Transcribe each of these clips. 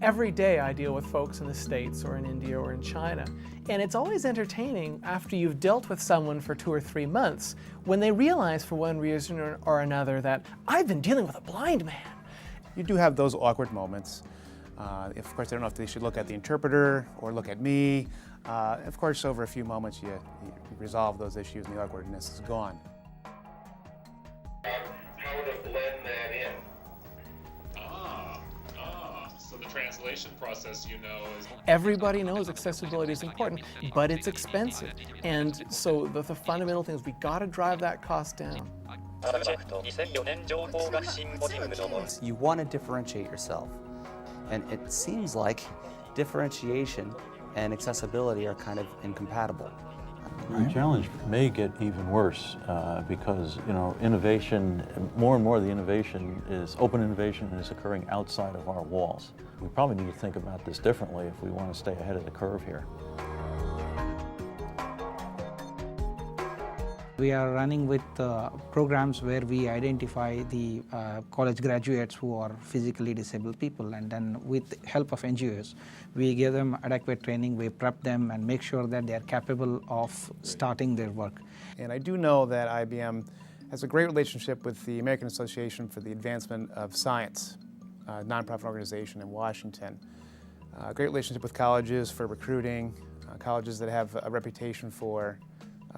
every day I deal with folks in the States or in India or in China, and it's always entertaining after you've dealt with someone for 2 or 3 months when they realize for one reason or another that I've been dealing with a blind man. You do have those awkward moments. Of course, I don't know if they should look at the interpreter or look at me. Of course, over a few moments, you resolve those issues and the awkwardness is gone. How to blend that in. So the translation process, is... Everybody knows accessibility is important, but it's expensive. And so the fundamental thing is we got to drive that cost down. You want to differentiate yourself. And it seems like differentiation and accessibility are kind of incompatible. The challenge may get even worse because, innovation, more and more of the innovation is, open innovation is occurring outside of our walls. We probably need to think about this differently if we want to stay ahead of the curve here. We are running with programs where we identify the college graduates who are physically disabled people, and then with the help of NGOs, we give them adequate training, we prep them and make sure that they are capable of starting their work. And I do know that IBM has a great relationship with the American Association for the Advancement of Science, a nonprofit organization in Washington. A great relationship with colleges for recruiting, colleges that have a reputation for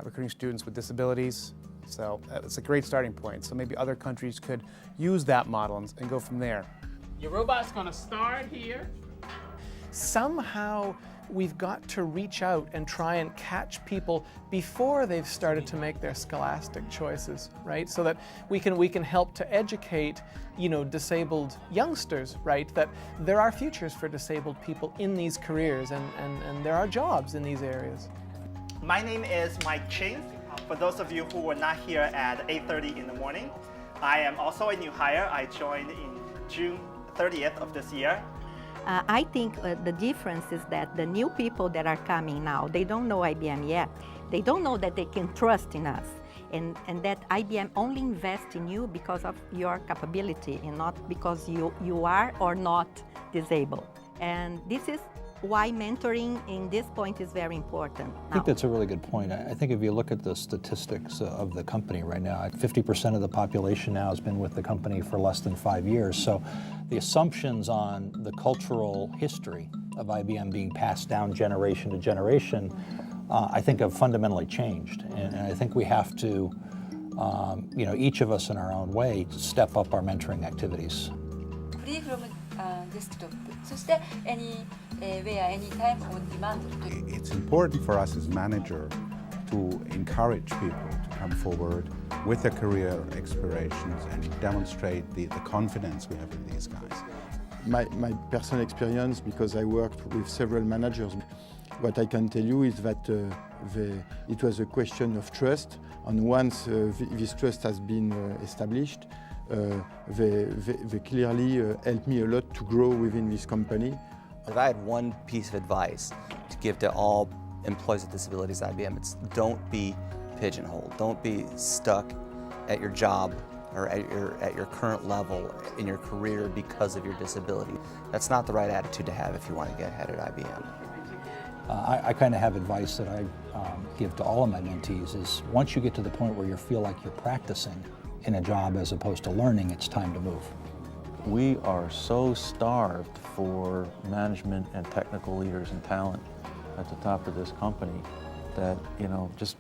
recruiting students with disabilities. So it's a great starting point. So maybe other countries could use that model and go from there. Your robot's going to start here. Somehow we've got to reach out and try and catch people before they've started to make their scholastic choices, right? So that we can help to educate, disabled youngsters, right? That there are futures for disabled people in these careers and there are jobs in these areas. My name is Mike Ching. For those of you who were not here at 8:30 in the morning, I am also a new hire. I joined in June 30th of this year. I think the difference is that the new people that are coming now, they don't know IBM yet. They don't know that they can trust in us and that IBM only invests in you because of your capability and not because you are or not disabled. And this is why mentoring in this point is very important. I think that's a really good point. I think if you look at the statistics of the company right now, 50% of the population now has been with the company for less than 5 years. So the assumptions on the cultural history of IBM being passed down generation to generation, I think have fundamentally changed. And I think we have to, each of us in our own way, step up our mentoring activities. Free from desktop. Anywhere, anytime, on demand. It's important for us as manager to encourage people to come forward with their career aspirations and demonstrate the confidence we have in these guys. My personal experience, because I worked with several managers, what I can tell you is that it was a question of trust, and once this trust has been established, they clearly helped me a lot to grow within this company. If I had one piece of advice to give to all employees with disabilities at IBM, it's don't be pigeonholed. Don't be stuck at your job or at your current level in your career because of your disability. That's not the right attitude to have if you want to get ahead at IBM. I kind of have advice that I give to all of my mentees is once you get to the point where you feel like you're practicing in a job as opposed to learning, it's time to move. We are so starved for management and technical leaders and talent at the top of this company that, just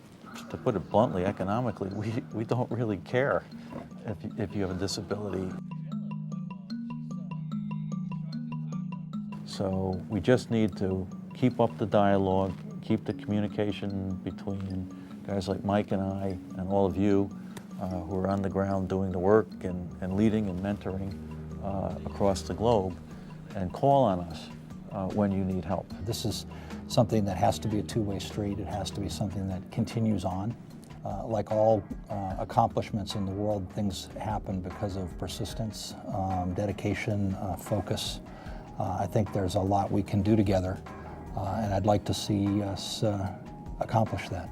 to put it bluntly, economically, we don't really care if you have a disability. So we just need to keep up the dialogue, keep the communication between guys like Mike and I and all of you who are on the ground doing the work and leading and mentoring across the globe, and call on us when you need help. This is something that has to be a two-way street. It has to be something that continues on. Like all accomplishments in the world, things happen because of persistence, dedication, focus. I think there's a lot we can do together, and I'd like to see us accomplish that.